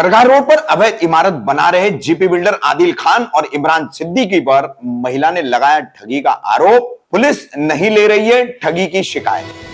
दरगाह road पर अवैध इमारत बना रहे जीपी बिल्डर आदिल खान और इमरान सिद्दीकी पर महिला ने लगाया ठगी का आरोप। पुलिस नहीं ले रही है ठगी की शिकायत।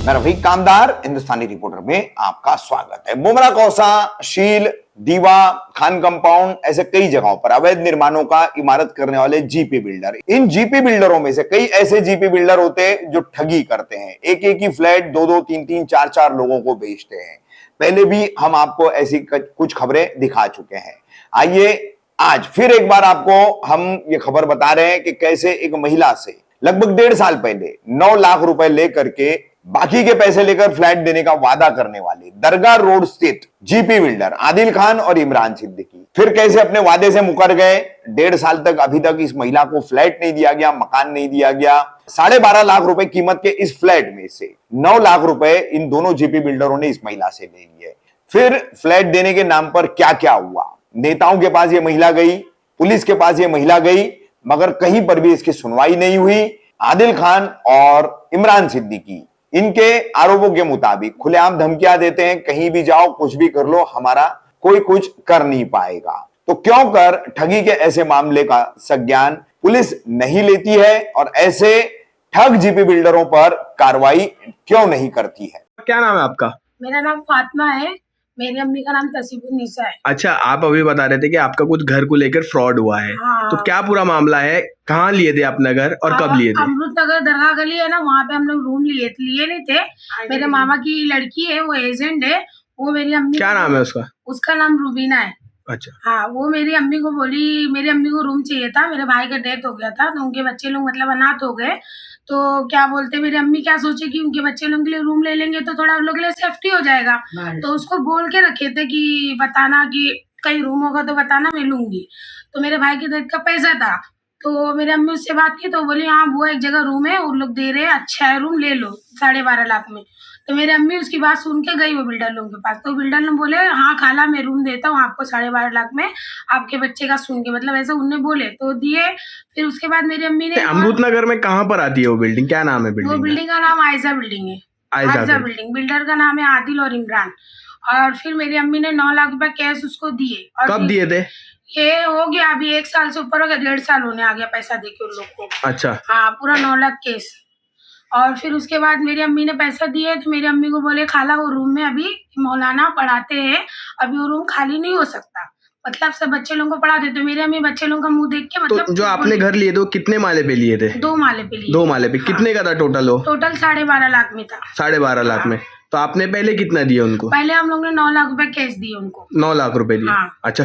मैं रफीक कामदार हिंदुस्तानी रिपोर्टर में आपका स्वागत है। मुमरा कौसा, शील, दीवा, खान कंपाउंड ऐसे कई जगहों पर अवैध निर्माणों का इमारत करने वाले जीपी बिल्डर, इन जीपी बिल्डरों में से कई ऐसे जीपी बिल्डर होते हैं जो ठगी करते हैं। एक एक ही फ्लैट दो दो तीन तीन चार चार लोगों को बेचते हैं। पहले भी हम आपको ऐसी कुछ खबरें दिखा चुके हैं। आइए आज फिर एक बार आपको हम ये खबर बता रहे हैं कि कैसे एक महिला से लगभग 1.5 साल पहले 9 लाख रुपए लेकर के बाकी के पैसे लेकर फ्लैट देने का वादा करने वाले दरगाह रोड स्थित जीपी बिल्डर आदिल खान और इमरान सिद्दीकी फिर कैसे अपने वादे से मुकर गए। 1.5 साल तक अभी तक इस महिला को फ्लैट नहीं दिया गया, मकान नहीं दिया गया। 12.5 लाख रुपए कीमत के इस फ्लैट में से 9 लाख रुपए इन दोनों जीपी बिल्डरों ने इस महिला से ले लिए। फिर फ्लैट देने के नाम पर क्या क्या हुआ। नेताओं के पास ये महिला गई, पुलिस के पास ये महिला गई, मगर कहीं पर भी इसकी सुनवाई नहीं हुई। आदिल खान और इमरान सिद्दीकी इनके आरोपों के मुताबिक खुलेआम धमकियां देते हैं, कहीं भी जाओ, कुछ भी कर लो, हमारा कोई कुछ कर नहीं पाएगा। तो क्यों कर ठगी के ऐसे मामले का संज्ञान पुलिस नहीं लेती है और ऐसे ठग जीपी बिल्डरों पर कार्रवाई क्यों नहीं करती है। क्या नाम है आपका? मेरा नाम फातिमा है। मेरी अम्मी का नाम तसीबुन्निसा है। अच्छा, आप अभी बता रहे थे कि आपका कुछ घर को लेकर फ्रॉड हुआ है। हाँ। तो क्या पूरा मामला है? कहाँ लिए थे अपना घर और कब लिए थे? अमृत नगर दरगाह गली है ना, वहाँ पे हम लोग रूम लिए नहीं थे। मेरे मामा की लड़की है, वो एजेंट है। वो मेरी अम्मी, क्या नाम है उसका? उसका नाम रूबीना है। अच्छा। हाँ, वो मेरी अम्मी को बोली, मेरी अम्मी को रूम चाहिए था। मेरे भाई का डेथ हो गया था तो उनके बच्चे लोग मतलब अनाथ हो गए। तो क्या बोलते, मेरी अम्मी क्या सोची कि उनके बच्चे लोगों के लिए रूम ले लेंगे तो थोड़ा उन लोग के लिए सेफ्टी हो जाएगा। तो उसको बोल के रखे थे कि बताना कि कहीं रूम होगा तो बताना, मैं लूंगी। तो मेरे भाई के डेथ का पैसा था तो मेरी अम्मी उससे बात की तो बोली हाँ बुआ एक जगह रूम है, उन लोग दे रहे हैं, अच्छा है रूम, ले लो 12.5 लाख में। तो मेरी अम्मी उसकी बात सुन के गई वो बिल्डर लोगों के पास। तो बिल्डर ने बोले हाँ खाला मैं रूम देता हूँ आपको 12.5 लाख में, आपके बच्चे का सुन के, मतलब ऐसा उनने बोले तो दिए। फिर उसके बाद मेरी अम्मी ने, अमृत नगर में कहाँ पर आती है वो बिल्डिंग? क्या नाम है बिल्डिंग? वो बिल्डिंग का नाम आयजा बिल्डिंग है। आयजा बिल्डिंग। बिल्डर का नाम है आदिल और इमरान। और फिर मेरी अम्मी ने 9 लाख रुपए कैश उसको दिए। और कब दिए थे? ये हो गया अभी 1 साल से ऊपर हो गया, 1.5 साल होने आ गया पैसा देके उन लोग को। अच्छा। हाँ, पूरा 9 लाख केस। और फिर उसके बाद मेरी अम्मी ने पैसा दिए तो मेरी अम्मी को बोले खाला वो रूम में अभी मौलाना पढ़ाते हैं, अभी वो रूम खाली नहीं हो सकता, मतलब सब बच्चे लोगों को पढ़ाते। तो मेरी अम्मी बच्चे लोगों का मुंह देख के, मतलब तो जो आपने घर लिए थे वो कितने माले पे लिए थे? 2 माले पे लिए। 2 माले पे। कितने का था टोटल? हो टोटल 12.5 लाख में था। 12.5 लाख में। तो आपने पहले कितना दिया उनको? पहले हम लोग ने 9 लाख रुपए कैश दिए उनको। 9 लाख रुपए दिए। हाँ। अच्छा,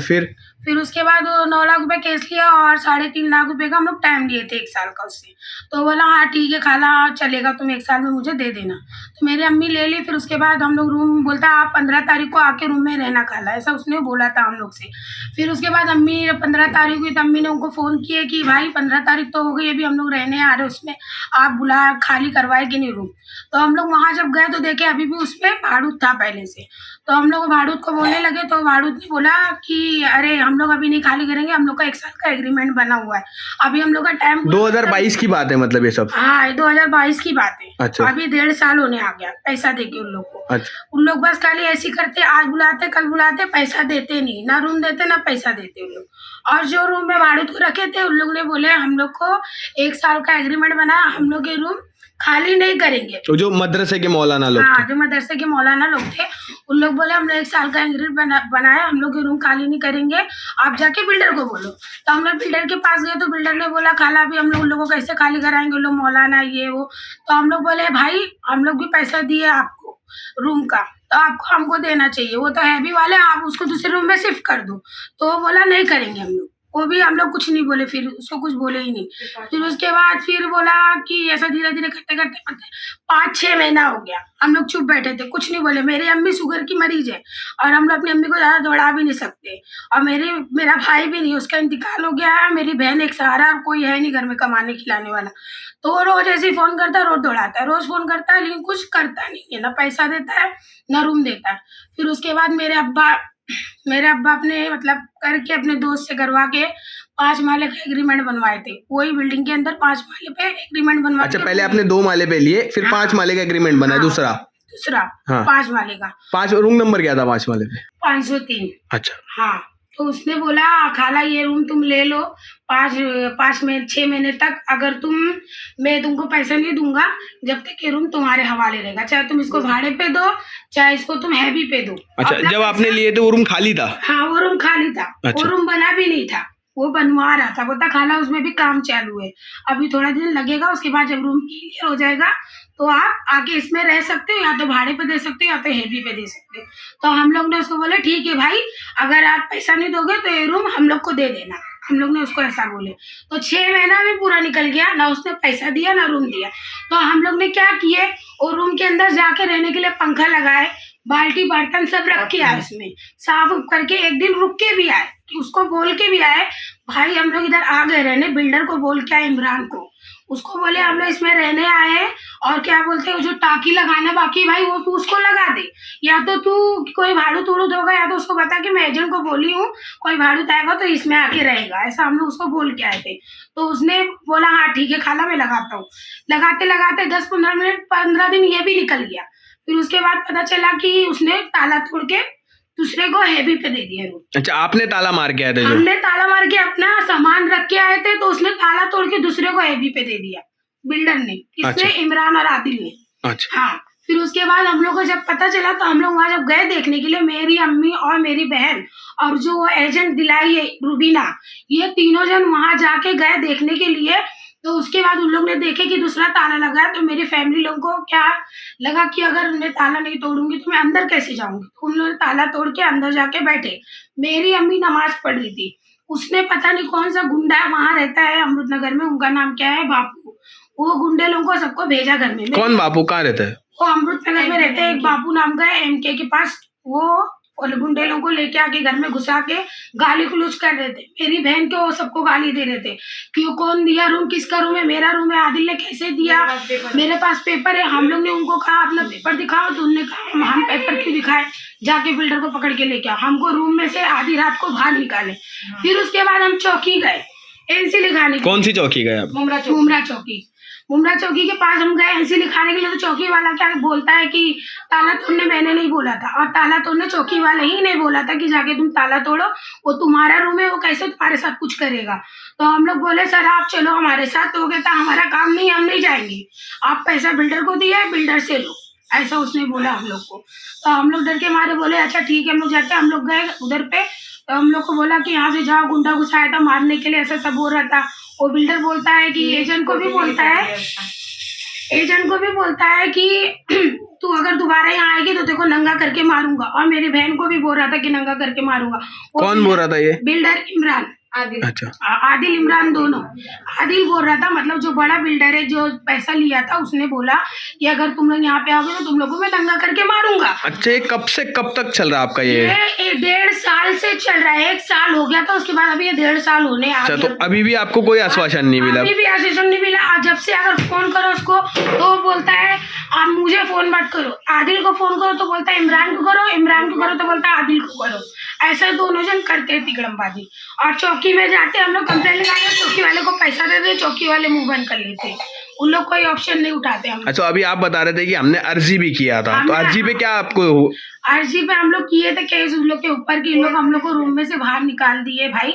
फिर उसके बाद वो 9 लाख रुपए केस लिया और 3.5 लाख रुपए का हम लोग टाइम लिए थे 1 साल का उससे। तो बोला हाँ ठीक है खाला चलेगा, तुम 1 साल में मुझे दे देना। तो मेरी अम्मी ले ली। फिर उसके बाद हम लोग रूम, बोलता आप 15 तारीख को आके रूम में रहना खाला, ऐसा उसने बोला था हम लोग से। फिर उसके बाद अम्मी 15 तारीख हुई तो अम्मी ने उनको फ़ोन किए कि भाई 15 तारीख तो हो गई, अभी हम लोग रहने आ रहे उसमें, आप बुला खाली करवाए कि नहीं रूम। तो हम लोग वहाँ जब गए तो देखे अभी भी उसमें भाड़ूत था पहले से। तो हम लोग भाड़ूत को बोलने लगे तो भाड़ूत ने बोला कि अरे हम लोग अभी नहीं खाली करेंगे, हम लोग का 1 साल का एग्रीमेंट बना हुआ है, अभी हम लोग का टाइम 2022 की बात है मतलब ये सब? हाँ 2022 की बात है। अच्छा। अभी 1.5 साल होने आ गया पैसा देके उन लोग को। अच्छा। उन लोग बस खाली ऐसी करते, आज बुलाते कल बुलाते, पैसा देते नहीं, ना रूम देते ना पैसा देते उन लोग। और जो रूम में भाड़ूत को रखे थे उन लोग ने बोले हम लोग को 1 साल का एग्रीमेंट बनाया, हम लोग ये रूम खाली नहीं करेंगे। तो जो मदरसे के मौलाना लोग हाँ, जो मदरसे के मौलाना लोग थे उन लोग बोले हम लोग 1 साल का एग्रीमेंट बनाया, हम लोग ये रूम खाली नहीं करेंगे, आप जाके बिल्डर को बोलो। तो हम लोग बिल्डर के पास गए तो बिल्डर ने बोला खाला अभी हम लोग उन लोगों को कैसे खाली कराएंगे, उन लोग मौलाना ये वो। तो हम लोग बोले भाई हम लोग भी पैसा दिए आपको रूम का, तो आपको हमको देना चाहिए, वो तो है भी वाले, आप उसको दूसरे रूम में शिफ्ट कर दो। तो वो बोला नहीं करेंगे हम लोग, वो भी हम लोग कुछ नहीं बोले, फिर उसको कुछ बोले ही नहीं। फिर उसके बाद फिर बोला कि ऐसा धीरे धीरे करते करते 5-6 महीना हो गया, हम लोग चुप बैठे थे, कुछ नहीं बोले। मेरी अम्मी शुगर की मरीज है और हम लोग अपनी अम्मी को ज़्यादा दौड़ा भी नहीं सकते, और मेरा भाई भी नहीं, उसका इंतकाल हो गया है। मेरी बहन एक सहारा, और कोई है नहीं घर में कमाने खिलाने वाला। तो वो रोज ऐसे ही फ़ोन करता है, रोज दौड़ाता है, रोज फ़ोन करता है लेकिन कुछ करता नहीं है, ना पैसा देता है ना रूम देता है। फिर उसके बाद मेरे अब्बा मेरे अब्बा अपने मतलब करके अपने दोस्त से करवा के 5 माले का एग्रीमेंट बनवाए थे। वही बिल्डिंग के अंदर 5 माले पे एग्रीमेंट बनवा अच्छा, के पहले आपने 2 माले पे लिए, फिर 5 माले का एग्रीमेंट बना, हाँ, दूसरा दूसरा हाँ। 5 माले का 5 रूम नंबर क्या था 5 माले पे? 503। अच्छा, हाँ, तो उसने बोला खाला ये रूम तुम ले लो 6 महीने तक, अगर मैं तुमको पैसा नहीं दूंगा जब तक ये रूम तुम्हारे हवाले रहेगा, चाहे तुम इसको भाड़े पे दो चाहे इसको तुम हैवी पे दो। अच्छा, अपना जब आपने लिए थे वो रूम खाली था? हाँ, वो रूम खाली था। अच्छा। वो रूम बना भी नहीं था, वो बनवा रहा था। बोलता खाला उसमें भी काम चालू है, अभी थोड़ा दिन लगेगा, उसके बाद जब रूम क्लियर हो जाएगा तो आप आके इसमें रह सकते हो, या तो भाड़े पे दे सकते हो या तो हेवी पे दे सकते हो। तो हम लोग ने उसको बोले ठीक है भाई, अगर आप पैसा नहीं दोगे तो ये रूम हम लोग को दे देना। हम लोग ने उसको ऐसा बोले। तो 6 महीना भी पूरा निकल गया, ना उसने पैसा दिया ना रूम दिया। तो हम लोग ने क्या किए, वो रूम के अंदर जाके रहने के लिए पंखा लगाए, बाल्टी बर्तन सब रख के आए, उसमें साफ उफ करके एक दिन रुक के भी आए, कि उसको बोल के भी आए भाई हम लोग इधर आ गए रहने। बिल्डर को बोल के आए, इमरान को, उसको बोले हम लोग इसमें रहने आए हैं, और क्या बोलते हैं जो टाकी लगाना बाकी भाई वो तू उसको लगा दे, या तो तू कोई भाड़ू तोड़ू दोगा, या तो उसको बता कि मैं एजेंट को बोली हूँ कोई भाड़ू आएगा तो इसमें आके रहेगा। ऐसा हम लोग उसको बोल के आए थे। तो उसने बोला हाँ ठीक है खाला मैं लगाता हूँ। लगाते लगाते 10-15 मिनट 15 दिन ये भी निकल गया। फिर उसके बाद पता चला कि उसने ताला तोड़ के दूसरे को हैवी पे दे दिया रूम। अच्छा, आपने ताला मार के आए थे? हमने ताला मार के अपना सामान रख के आए थे, तो उसने ताला तोड़ के दूसरे को हैवी पे दे दिया, बिल्डर ने। किसने? अच्छा। इमरान और आदिल ने। अच्छा, हाँ, फिर उसके बाद हम लोग को जब पता चला तो हम लोग वहां जब गए देखने के लिए, मेरी अम्मी और मेरी बहन और जो एजेंट दिलाई है रूबीना, ये तीनों जन वहां जाके गए देखने के लिए। तो उसके बाद उन लोग ने देखे कि दूसरा ताला लगा है, तो मेरी फैमिली लोगों को क्या लगा कि अगर मैं ताला नहीं तोड़ूंगी तो मैं अंदर कैसे जाऊंगी। तो उन लोगों ने ताला तोड़ के अंदर जाके बैठे। मेरी अम्मी नमाज पढ़ रही थी, उसने पता नहीं कौन सा गुंडा वहां रहता है अमृतनगर में, उनका नाम क्या है, बापू, वो गुंडे लोगों को सबको भेजा घर में। कौन बापू? कहाँ रहता है वो अमृतनगर में रहते हैं, एक बापू नाम का है, एमके के पास। वो और गुंडे लोगों को लेके आके घर में घुसा के गाली गलौज कर रहे थे। मेरी बहन को वो सबको गाली दे रहे थे, क्यों कौन दिया रूम, किसका रूम है, मेरा रूम है, आदिल ने कैसे दिया, मेरे पास पेपर है। हम लोग ने उनको कहा अपना पेपर दिखाओ, तो उन्होंने कहा हम पेपर क्यों दिखाए, जाके बिल्डर को पकड़ के लेके आओ। हमको रूम में से आधी रात को बाहर निकाले। फिर उसके बाद हम चौकी गए एनसी लिखाने। कौन सी चौकी गए आप? मुमरा चौकी के पास हम गए एनसी लिखाने के लिए। तो चौकी वाला क्या बोलता है कि ताला तोड़ने मैंने नहीं बोला था, और ताला तोड़ने चौकी वाले ही नहीं बोला था कि जाके तुम ताला तोड़ो, वो तुम्हारा रूम है, वो कैसे तुम्हारे साथ कुछ करेगा। तो हम लोग बोले सर आप चलो हमारे साथ, तो कहता हमारा काम नहीं, हम नहीं जाएंगे, आप पैसा बिल्डर को दिया है बिल्डर से लो, ऐसा उसने बोला हम लोग को। तो हम लोग डर के मारे बोले अच्छा ठीक है हम लोग जाते हैं। हम लोग गए उधर पे, तो हम लोग को बोला कि यहाँ से जाओ, गुंडा घुसाया था मारने के लिए, ऐसा सब हो रहा था। वो बिल्डर बोलता है कि एजेंट को भी बोलता है कि तू अगर दोबारा यहाँ आएगी तो देखो नंगा करके मारूंगा, और मेरी बहन को भी बोल रहा था कि नंगा करके मारूंगा। कौन बोल रहा था ये? बिल्डर इमरान, अच्छा, आदिल इमरान दोनों। आदिल बोल रहा था, मतलब जो बड़ा बिल्डर है जो पैसा लिया था, उसने बोला कि अगर तुम लोग यहाँ पे आओगे तो तुम लोगों को मैं दंगा करके मारूंगा। अच्छा, ये कब से कब तक चल रहा है आपका ये? 1.5 साल से चल रहा है, 1 साल हो गया था, उसके बाद अभी ये 1.5 साल होने आ अच्छा, गया। तो अभी भी आपको कोई आश्वासन नहीं मिला? अभी भी आश्वासन नहीं मिला। आज जब से अगर फोन करो उसको तो बोलता है आप मुझे फोन मत करो, आदिल को फोन करो तो बोलता है इमरान को करो, इमरान को करो तो बोलता है आदिल को करो। ऐसा दोनों जन करते हैं तिकड़मबाजी। और चौकी में जाते हम लोग कंप्लेंट लगाते, चौकी वाले को पैसा देते, चौकी वाले मुंह बंद कर लेते, उन लोग कोई ऑप्शन नहीं उठाते हम। अच्छा, अभी आप बता रहे थे कि हमने अर्जी भी किया था, तो अर्जी पे क्या आपको? अर्जी पे हम लोग किए थे केस उन लोग के ऊपर कि इन लोग हम लोग को रूम में से बाहर निकाल दिए भाई।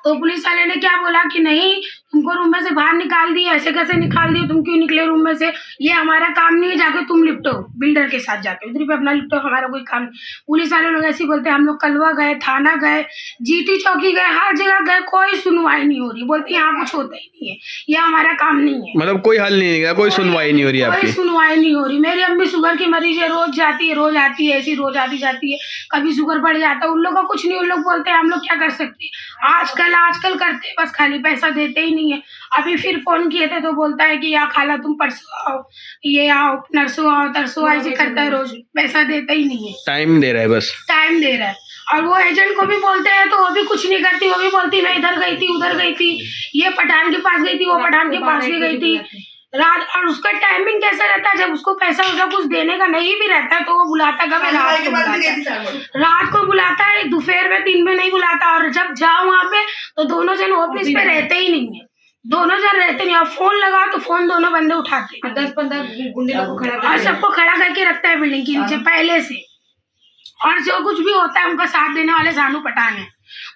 तो पुलिस वाले ने क्या बोला कि नहीं तुमको रूम में से बाहर निकाल दिए, ऐसे कैसे निकाल दिए, तुम क्यों निकले रूम में से, ये हमारा काम नहीं है, जाके तुम लिपटो बिल्डर के साथ, जाके उधर पे अपना लिपटो, हमारा कोई काम। पुलिस वाले लोग ऐसे बोलते हैं। हम लोग कलवा गए, थाना गए, जीटी चौकी गए, हर जगह गए, कोई सुनवाई नहीं हो रही। बोलते यहाँ कुछ होता ही नहीं है, ये हमारा काम नहीं है, मतलब कोई हल नहीं निकला, कोई सुनवाई नहीं हो रही आपकी? कोई सुनवाई नहीं हो रही। मेरी अम्मी शुगर की मरीज है, रोज जाती है रोज आती है, ऐसी रोज आती जाती है, कभी शुगर बढ़ जाता है। उन लोग का कुछ नहीं, उन लोग बोलते हैं हम लोग क्या कर सकते हैं, आजकल करते हैं, बस खाली पैसा देते ही नहीं है। अभी फिर फोन किए थे तो बोलता है कि या खाला तुम परसों आओ, ये आओ, नरसों आओ, तरसों, ऐसे करता है, रोज पैसा देता ही नहीं है, टाइम दे रहा है, बस टाइम दे रहा है। और वो एजेंट को भी बोलते हैं तो वो भी कुछ नहीं करती, वो भी बोलती मैं इधर गई थी उधर गई थी, ये पठान के पास गई थी, वो पठान के पास भी गई थी, रात, और उसका टाइमिंग कैसा रहता है, जब उसको पैसा वैसा कुछ देने का नहीं भी रहता है तो वो बुलाता कब है, रात को बुलाता है, दोपहर में, दिन में नहीं बुलाता। और जब जाओ वहाँ पे तो दोनों जन ऑफिस पे रहते ही नहीं है, दोनों जन रहते नहीं। और फोन लगाओ तो फोन दोनों बंदे उठाते हैं, 10-15 गुंडे लोग को खड़ा और सबको खड़ा करके रखता है बिल्डिंग के नीचे पहले से। और जो कुछ भी होता है उनका साथ देने वाले सानू पठान है,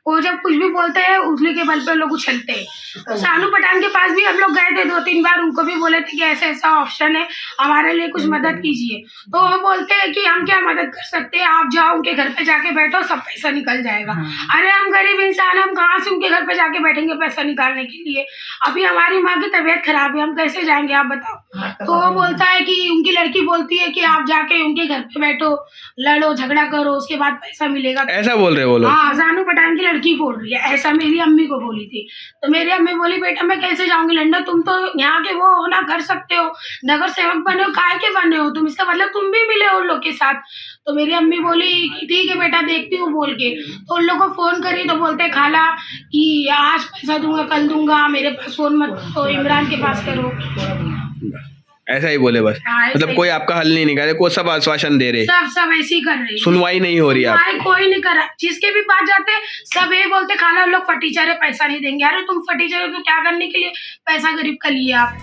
वो जब कुछ भी बोलते हैं उछली के बल पे लोग उछलते हैं। तो सानू पठान के पास भी हम लोग गए थे 2-3 बार, उनको भी बोले थे कि ऐसा ऐसा ऑप्शन है, हमारे लिए कुछ मदद कीजिए। तो वो बोलते हैं कि हम क्या मदद कर सकते हैं, आप जाओ उनके घर पे जाके बैठो, सब पैसा निकल जाएगा। अरे हम गरीब इंसान, हम कहाँ से उनके घर पे जाके बैठेंगे पैसा निकालने के लिए। अभी हमारी माँ की तबीयत खराब है, हम कैसे जाएंगे आप बताओ। तो वो बोलता है कि उनकी लड़की बोलती है कि आप जाके उनके घर पे बैठो, लड़ो झगड़ा करो, उसके बाद पैसा मिलेगा। ऐसा बोल रहे वो लोग? हाँ, सानू पठान की लड़की बोल रही है ऐसा, मेरी अम्मी को बोली थी। तो मेरी अम्मी बोली बेटा मैं कैसे जाऊंगी लंदन, तुम तो यहाँ के वो हो ना, कर सकते हो, नगर सेवक बने हो, काय के बने हो तुम, इसका मतलब तुम भी मिले हो उन लोग के साथ। तो मेरी अम्मी बोली कि ठीक है बेटा देखती हूँ बोल के। तो उन लोग को फोन करी तो बोलते खाला कि आज पैसा दूंगा कल दूंगा, मेरे पास फोन मत करो, इमरान के पास करो। ऐसा ही बोले बस? हाँ, ऐसे मतलब ही। कोई आपका हल नहीं निकाले, कोई सब आश्वासन दे रहे, सब ऐसे ही कर रही है, सुनवाई नहीं हो रही आप? कोई नहीं करा, जिसके भी पास जाते सब ये बोलते खाला लोग फटीचर है, पैसा नहीं देंगे। अरे तुम फटीचर हो तो क्या करने के लिए पैसा गरीब का लिए आप।